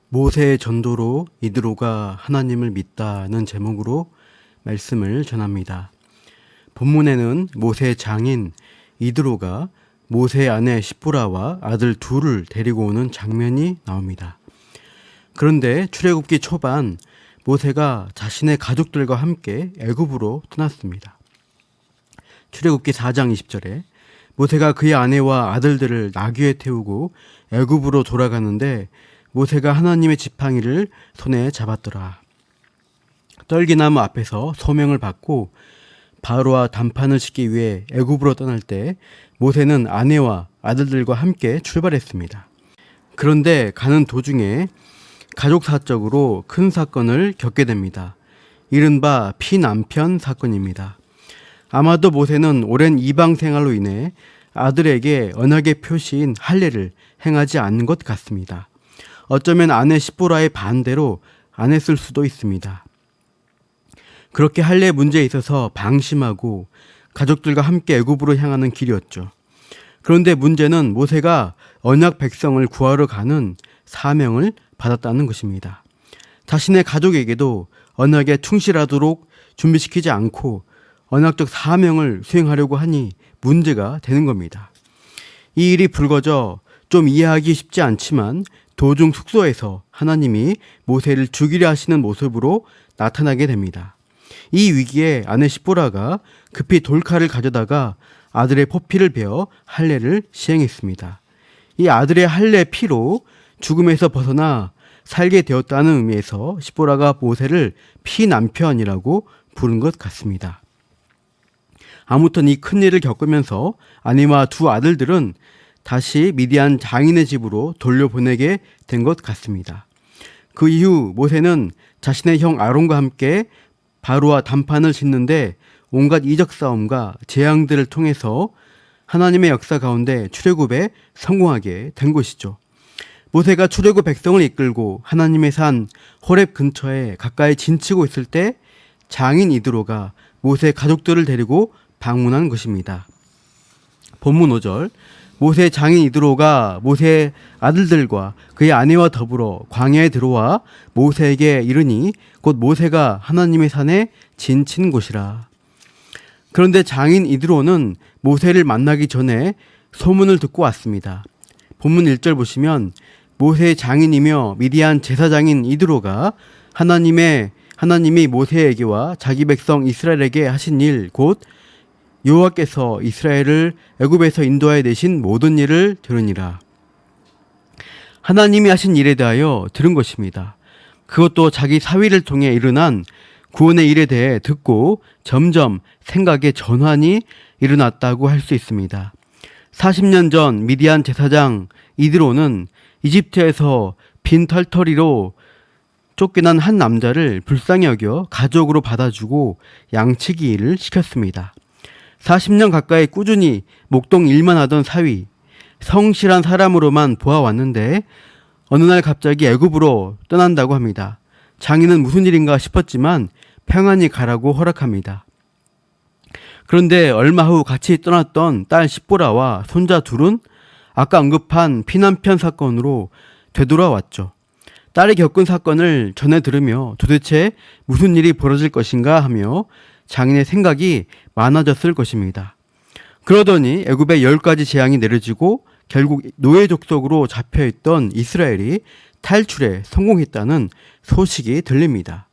모세의 전도로 이드로가 하나님을 믿다는 제목으로 말씀을 전합니다. 본문에는 모세의 장인 이드로가 모세의 아내 십보라와 아들 둘을 데리고 오는 장면이 나옵니다. 그런데 출애굽기 초반 모세가 자신의 가족들과 함께 애굽으로 떠났습니다. 출애굽기 4장 20절에 모세가 그의 아내와 아들들을 나귀에 태우고 애굽으로 돌아가는데 모세가 하나님의 지팡이를 손에 잡았더라. 떨기나무 앞에서 소명을 받고 바로와 담판을 싣기 위해 애굽으로 떠날 때 모세는 아내와 아들들과 함께 출발했습니다. 그런데 가는 도중에 가족사적으로 큰 사건을 겪게 됩니다. 이른바 피남편 사건입니다. 아마도 모세는 오랜 이방 생활로 인해 아들에게 언약의 표시인 할례를 행하지 않은 것 같습니다. 어쩌면 아내 십보라의 반대로 안 했을 수도 있습니다. 그렇게 할례 문제에 있어서 방심하고 가족들과 함께 애굽으로 향하는 길이었죠. 그런데 문제는 모세가 언약 백성을 구하러 가는 사명을 받았다는 것입니다. 자신의 가족에게도 언약에 충실하도록 준비시키지 않고 언약적 사명을 수행하려고 하니 문제가 되는 겁니다. 이 일이 불거져 좀 이해하기 쉽지 않지만 도중 숙소에서 하나님이 모세를 죽이려 하시는 모습으로 나타나게 됩니다. 이 위기에 아내 십보라가 급히 돌칼을 가져다가 아들의 포피를 베어 할례를 시행했습니다. 이 아들의 할례 피로 죽음에서 벗어나 살게 되었다는 의미에서 십보라가 모세를 피남편이라고 부른 것 같습니다. 아무튼 이 큰일을 겪으면서 아내와 두 아들들은 다시 미디안 장인의 집으로 돌려보내게 된 것 같습니다. 그 이후 모세는 자신의 형 아론과 함께 바로와 담판을 짓는데 온갖 이적 싸움과 재앙들을 통해서 하나님의 역사 가운데 출애굽에 성공하게 된 것이죠. 모세가 출애굽 백성을 이끌고 하나님의 산 호렙 근처에 가까이 진치고 있을 때 장인 이드로가 모세 가족들을 데리고 방문한 것입니다. 본문 5절 모세 장인 이드로가 모세의 아들들과 그의 아내와 더불어 광야에 들어와 모세에게 이르니 곧 모세가 하나님의 산에 진친 곳이라. 그런데 장인 이드로는 모세를 만나기 전에 소문을 듣고 왔습니다. 본문 1절 보시면 모세의 장인이며 미디안 제사장인 이드로가 하나님이 모세에게와 자기 백성 이스라엘에게 하신 일 곧 여호와께서 이스라엘을 애굽에서 인도하여 내신 모든 일을 들으니라. 하나님이 하신 일에 대하여 들은 것입니다. 그것도 자기 사위를 통해 일어난 구원의 일에 대해 듣고 점점 생각의 전환이 일어났다고 할 수 있습니다. 40년 전 미디안 제사장 이드로는 이집트에서 빈털터리로 쫓겨난 한 남자를 불쌍히 여겨 가족으로 받아주고 양치기 일을 시켰습니다. 40년 가까이 꾸준히 목동 일만 하던 사위, 성실한 사람으로만 보아왔는데 어느 날 갑자기 애굽으로 떠난다고 합니다. 장인은 무슨 일인가 싶었지만 평안히 가라고 허락합니다. 그런데 얼마 후 같이 떠났던 딸 십보라와 손자 둘은 아까 언급한 피남편 사건으로 되돌아왔죠. 딸이 겪은 사건을 전해 들으며 도대체 무슨 일이 벌어질 것인가 하며 장인의 생각이 많아졌을 것입니다. 그러더니 애굽에 10가지 재앙이 내려지고 결국 노예 족속으로 잡혀있던 이스라엘이 탈출에 성공했다는 소식이 들립니다.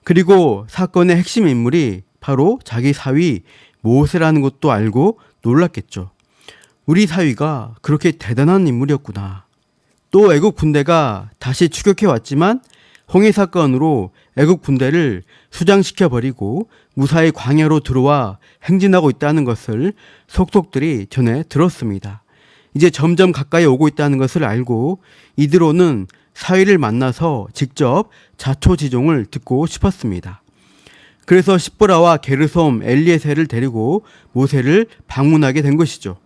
그리고 사건의 핵심 인물이 바로 자기 사위 모세라는 것도 알고 놀랐겠죠. 우리 사위가 그렇게 대단한 인물이었구나. 또 애국 군대가 다시 추격해 왔지만 홍해 사건으로 애국 군대를 수장시켜버리고 무사히 광야로 들어와 행진하고 있다는 것을 속속들이 전해 들었습니다. 이제 점점 가까이 오고 있다는 것을 알고 이드로는 사위를 만나서 직접 자초지종을 듣고 싶었습니다. 그래서 십보라와 게르솜, 엘리에셀을 데리고 모세를 방문하게 된 것이죠.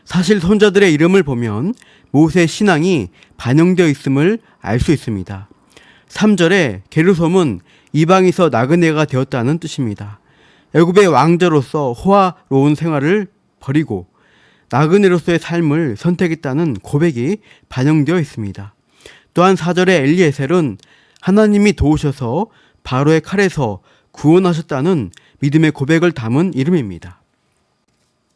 사실 손자들의 이름을 보면 모세의 신앙이 반영되어 있음을 알 수 있습니다. 3절에 게르솜은 이방에서 나그네가 되었다는 뜻입니다. 애굽의 왕자로서 호화로운 생활을 버리고 나그네로서의 삶을 선택했다는 고백이 반영되어 있습니다. 또한 4절의 엘리에셀은 하나님이 도우셔서 바로의 칼에서 구원하셨다는 믿음의 고백을 담은 이름입니다.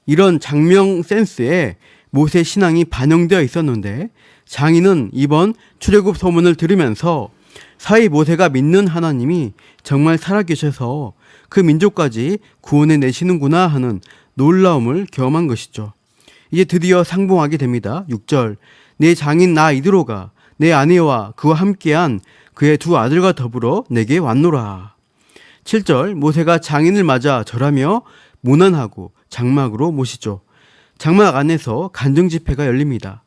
이런 장명 센스에 모세 신앙이 반영되어 있었는데 장인은 이번 출애굽 소문을 들으면서 사이 모세가 믿는 하나님이 정말 살아계셔서 그 민족까지 구원해 내시는구나 하는 놀라움을 경험한 것이죠. 이제 드디어 상봉하게 됩니다. 6절 내 장인 나 이드로가 내 아내와 그와 함께한 그의 두 아들과 더불어 내게 왔노라. 7절 모세가 장인을 맞아 절하며 문안하고 장막으로 모시죠. 장막 안에서 간증 집회가 열립니다.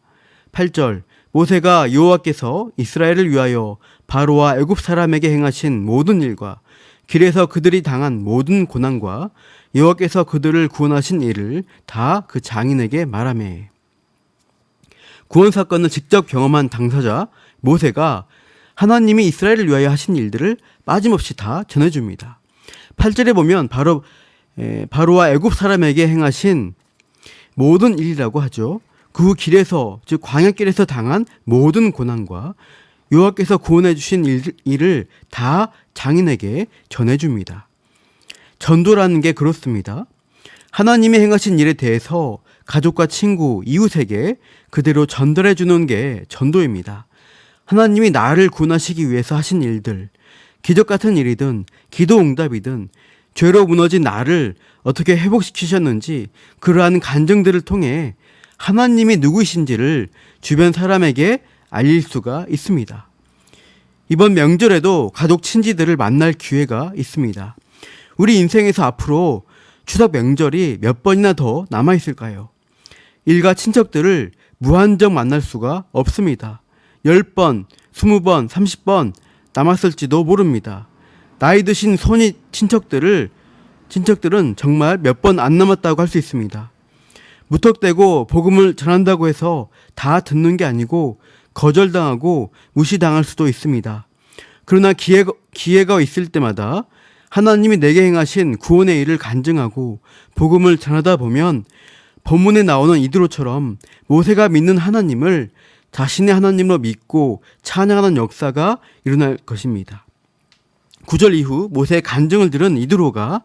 8절 모세가 여호와께서 이스라엘을 위하여 바로와 애굽 사람에게 행하신 모든 일과 길에서 그들이 당한 모든 고난과 여호와께서 그들을 구원하신 일을 다 그 장인에게 말하매. 구원 사건을 직접 경험한 당사자 모세가 하나님이 이스라엘을 위하여 하신 일들을 빠짐없이 다 전해줍니다. 8절에 보면 바로와 애굽 사람에게 행하신 모든 일이라고 하죠. 그 길에서 즉 광야길에서 당한 모든 고난과 여호와께서 구원해 주신 일을 다 장인에게 전해줍니다. 전도라는 게 그렇습니다. 하나님이 행하신 일에 대해서 가족과 친구, 이웃에게 그대로 전달해 주는 게 전도입니다. 하나님이 나를 구원하시기 위해서 하신 일들, 기적 같은 일이든 기도 응답이든 죄로 무너진 나를 어떻게 회복시키셨는지 그러한 간증들을 통해 하나님이 누구이신지를 주변 사람에게 알릴 수가 있습니다. 이번 명절에도 가족 친지들을 만날 기회가 있습니다. 우리 인생에서 앞으로 추석 명절이 몇 번이나 더 남아있을까요? 일가 친척들을 무한정 만날 수가 없습니다. 10번, 20번, 30번 남았을지도 모릅니다. 나이 드신 손이 친척들은 정말 몇 번 안 남았다고 할 수 있습니다. 무턱대고 복음을 전한다고 해서 다 듣는 게 아니고 거절당하고 무시당할 수도 있습니다. 그러나 기회가 있을 때마다 하나님이 내게 행하신 구원의 일을 간증하고 복음을 전하다 보면 본문에 나오는 이드로처럼 모세가 믿는 하나님을 자신의 하나님으로 믿고 찬양하는 역사가 일어날 것입니다. 9절 이후 모세의 간증을 들은 이드로가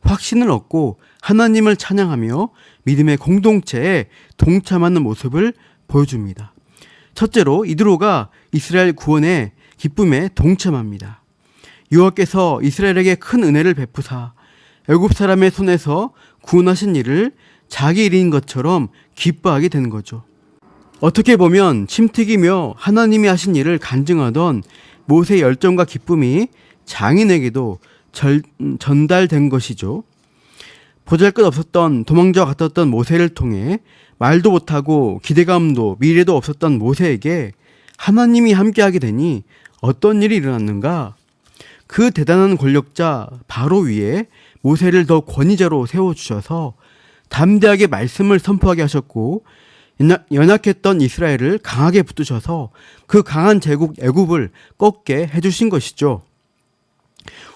확신을 얻고 하나님을 찬양하며 믿음의 공동체에 동참하는 모습을 보여줍니다. 첫째로 이드로가 이스라엘 구원의 기쁨에 동참합니다. 여호와께서 이스라엘에게 큰 은혜를 베푸사 애굽 사람의 손에서 구원하신 일을 자기 일인 것처럼 기뻐하게 되는 거죠. 어떻게 보면 침튀기며 하나님이 하신 일을 간증하던 모세의 열정과 기쁨이 장인에게도 전달된 것이죠. 보잘것없었던 도망자와 같았던 모세를 통해 말도 못하고 기대감도 미래도 없었던 모세에게 하나님이 함께하게 되니 어떤 일이 일어났는가? 그 대단한 권력자 바로 위에 모세를 더 권위자로 세워주셔서 담대하게 말씀을 선포하게 하셨고 연약했던 이스라엘을 강하게 붙드셔서 그 강한 제국 애굽을 꺾게 해주신 것이죠.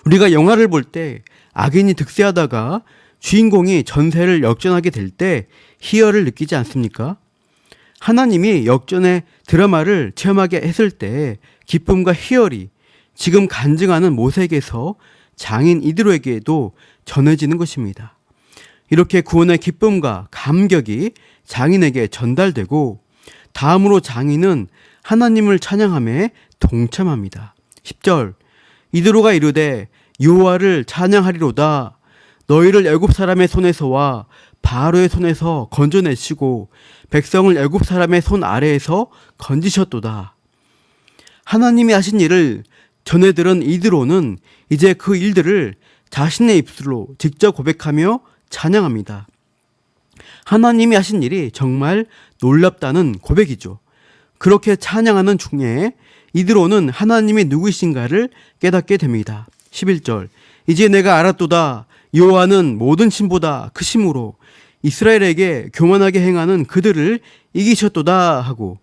우리가 영화를 볼 때 악인이 득세하다가 주인공이 전세를 역전하게 될 때 희열을 느끼지 않습니까? 하나님이 역전의 드라마를 체험하게 했을 때 기쁨과 희열이 지금 간증하는 모세에게서 장인 이드로에게도 전해지는 것입니다. 이렇게 구원의 기쁨과 감격이 장인에게 전달되고 다음으로 장인은 하나님을 찬양함에 동참합니다. 10절 이드로가 이르되 여호와를 찬양하리로다. 너희를 애굽 사람의 손에서와 바로의 손에서 건져내시고 백성을 애굽 사람의 손 아래에서 건지셨도다. 하나님이 하신 일을 전해 들은 이드로는 이제 그 일들을 자신의 입술로 직접 고백하며 찬양합니다. 하나님이 하신 일이 정말 놀랍다는 고백이죠. 그렇게 찬양하는 중에 이드로는 하나님이 누구이신가를 깨닫게 됩니다. 11절 이제 내가 알았도다. 여호와는 모든 신보다 크심으로 이스라엘에게 교만하게 행하는 그들을 이기셨도다 하고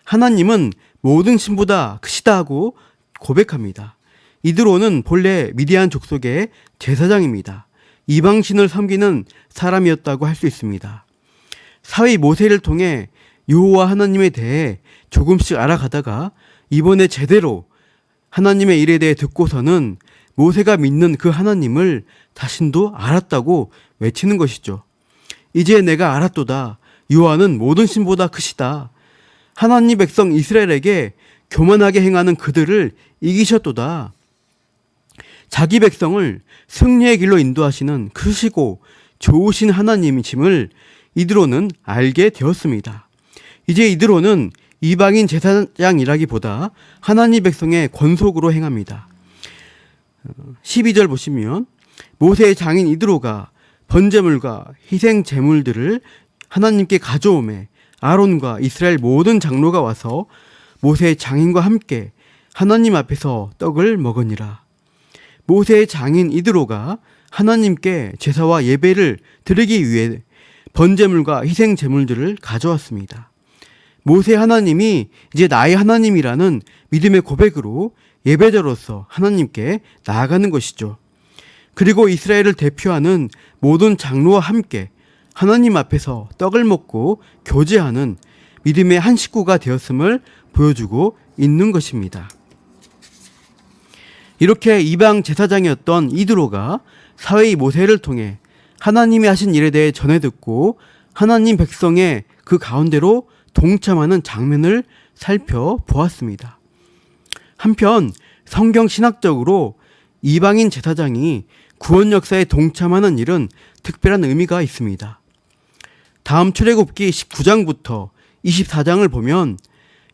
하나님은 모든 신보다 크시다 하고 고백합니다. 이드로는 본래 미디안 족속의 제사장입니다. 이방신을 섬기는 사람이었다고 할 수 있습니다. 사위 모세를 통해 여호와 하나님에 대해 조금씩 알아가다가 이번에 제대로 하나님의 일에 대해 듣고서는 모세가 믿는 그 하나님을 자신도 알았다고 외치는 것이죠. 이제 내가 알았도다. 여호와는 모든 신보다 크시다. 하나님 백성 이스라엘에게 교만하게 행하는 그들을 이기셨도다. 자기 백성을 승리의 길로 인도하시는 크시고 좋으신 하나님이심을 이드로는 알게 되었습니다. 이제 이드로는 이방인 제사장이라기보다 하나님 백성의 권속으로 행합니다. 12절 보시면 모세의 장인 이드로가 번제물과 희생 제물들을 하나님께 가져오매 아론과 이스라엘 모든 장로가 와서 모세의 장인과 함께 하나님 앞에서 떡을 먹으니라. 모세의 장인 이드로가 하나님께 제사와 예배를 드리기 위해 번제물과 희생 제물들을 가져왔습니다. 모세 하나님이 이제 나의 하나님이라는 믿음의 고백으로 예배자로서 하나님께 나아가는 것이죠. 그리고 이스라엘을 대표하는 모든 장로와 함께 하나님 앞에서 떡을 먹고 교제하는 믿음의 한 식구가 되었음을 보여주고 있는 것입니다. 이렇게 이방 제사장이었던 이드로가 사회의 모세를 통해 하나님이 하신 일에 대해 전해 듣고 하나님 백성의 그 가운데로 동참하는 장면을 살펴보았습니다. 한편 성경 신학적으로 이방인 제사장이 구원 역사에 동참하는 일은 특별한 의미가 있습니다. 다음 출애굽기 19장부터 24장을 보면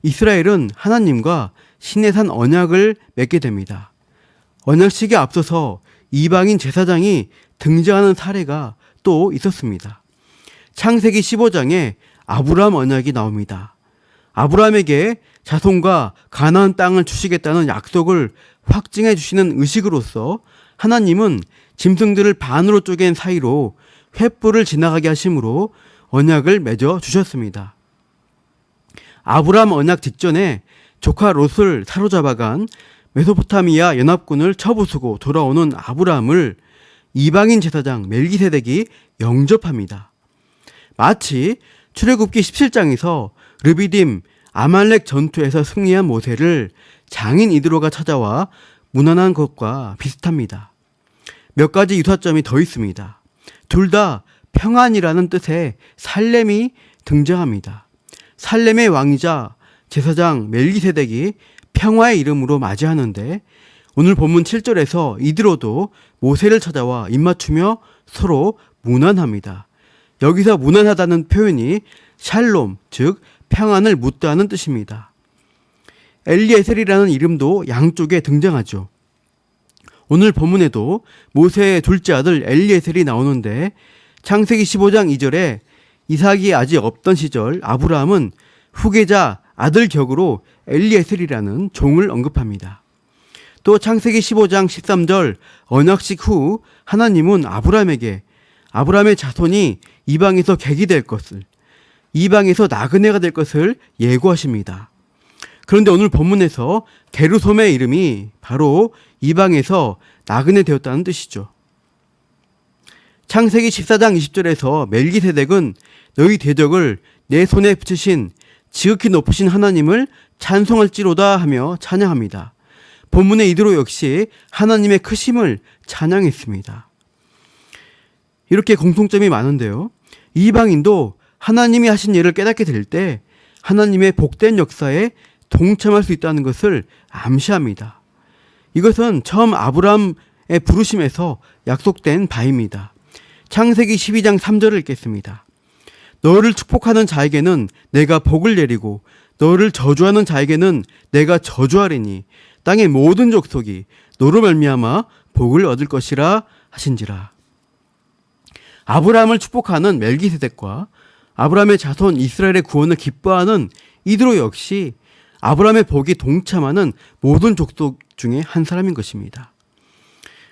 이스라엘은 하나님과 시내산 언약을 맺게 됩니다. 언약식에 앞서서 이방인 제사장이 등장하는 사례가 또 있었습니다. 창세기 15장에 아브라함 언약이 나옵니다. 아브라함에게 자손과 가나안 땅을 주시겠다는 약속을 확증해 주시는 의식으로서 하나님은 짐승들을 반으로 쪼갠 사이로 횃불을 지나가게 하심으로 언약을 맺어 주셨습니다. 아브라함 언약 직전에 조카 롯을 사로잡아간 메소포타미아 연합군을 쳐부수고 돌아오는 아브라함을 이방인 제사장 멜기세덱이 영접합니다. 마치 출애굽기 17장에서 르비딤 아말렉 전투에서 승리한 모세를 장인 이드로가 찾아와 문안한 것과 비슷합니다. 몇 가지 유사점이 더 있습니다. 둘 다 평안이라는 뜻의 살렘이 등장합니다. 살렘의 왕이자 제사장 멜기세덱이 평화의 이름으로 맞이하는데 오늘 본문 7절에서 이드로도 모세를 찾아와 입맞추며 서로 문안합니다. 여기서 문안하다는 표현이 샬롬, 즉 평안을 묻다는 뜻입니다. 엘리에셀이라는 이름도 양쪽에 등장하죠. 오늘 본문에도 모세의 둘째 아들 엘리에셀이 나오는데 창세기 15장 2절에 이삭이 아직 없던 시절 아브라함은 후계자 아들 격으로 엘리에셀이라는 종을 언급합니다. 또 창세기 15장 13절 언약식 후 하나님은 아브라함에게 아브라함의 자손이 이방에서 객이 될 것을, 이방에서 나그네가 될 것을 예고하십니다. 그런데 오늘 본문에서 게르솜의 이름이 바로 이방에서 나그네 되었다는 뜻이죠. 창세기 14장 20절에서 멜기세덱은 너희 대적을 내 손에 붙이신 지극히 높으신 하나님을 찬송할지로다 하며 찬양합니다. 본문의 이드로 역시 하나님의 크심을 찬양했습니다. 이렇게 공통점이 많은데요. 이방인도 하나님이 하신 일을 깨닫게 될 때 하나님의 복된 역사에 동참할 수 있다는 것을 암시합니다. 이것은 처음 아브라함의 부르심에서 약속된 바입니다. 창세기 12장 3절을 읽겠습니다. 너를 축복하는 자에게는 내가 복을 내리고 너를 저주하는 자에게는 내가 저주하리니 땅의 모든 족속이 너로 말미암아 복을 얻을 것이라 하신지라. 아브라함을 축복하는 멜기세덱과 아브라함의 자손 이스라엘의 구원을 기뻐하는 이드로 역시 아브라함의 복이 동참하는 모든 족속 중에 한 사람인 것입니다.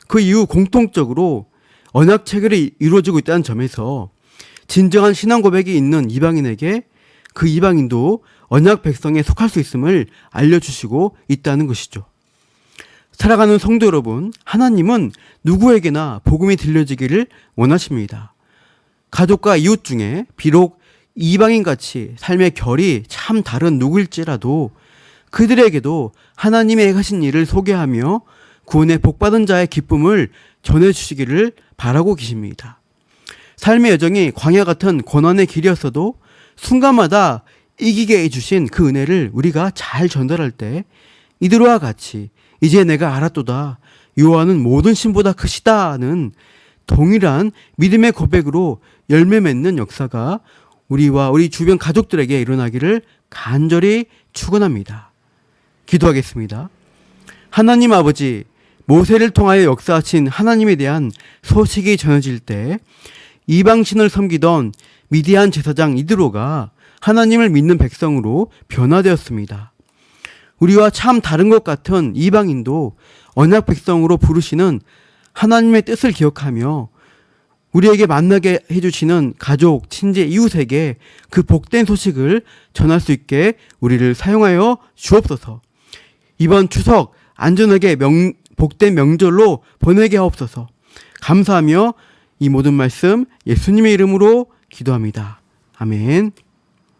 그 이후 공통적으로 언약 체결이 이루어지고 있다는 점에서 진정한 신앙 고백이 있는 이방인에게 그 이방인도 언약 백성에 속할 수 있음을 알려주시고 있다는 것이죠. 살아가는 성도 여러분, 하나님은 누구에게나 복음이 들려지기를 원하십니다. 가족과 이웃 중에 비록 이방인같이 삶의 결이 참 다른 누구일지라도 그들에게도 하나님의 행하신 일을 소개하며 구원의 복받은 자의 기쁨을 전해주시기를 바라고 계십니다. 삶의 여정이 광야 같은 고난의 길이었어도 순간마다 이기게 해주신 그 은혜를 우리가 잘 전달할 때 이들과 같이 이제 내가 알았도다. 여호와는 모든 신보다 크시다는 동일한 믿음의 고백으로 열매 맺는 역사가 우리와 우리 주변 가족들에게 일어나기를 간절히 축원합니다. 기도하겠습니다. 하나님 아버지, 모세를 통하여 역사하신 하나님에 대한 소식이 전해질 때 이방신을 섬기던 미디안 제사장 이드로가 하나님을 믿는 백성으로 변화되었습니다. 우리와 참 다른 것 같은 이방인도 언약 백성으로 부르시는 하나님의 뜻을 기억하며 우리에게 만나게 해주시는 가족, 친지, 이웃에게 그 복된 소식을 전할 수 있게 우리를 사용하여 주옵소서. 이번 추석 안전하게 복된 명절로 보내게 하옵소서. 감사하며 이 모든 말씀 예수님의 이름으로 기도합니다. 아멘.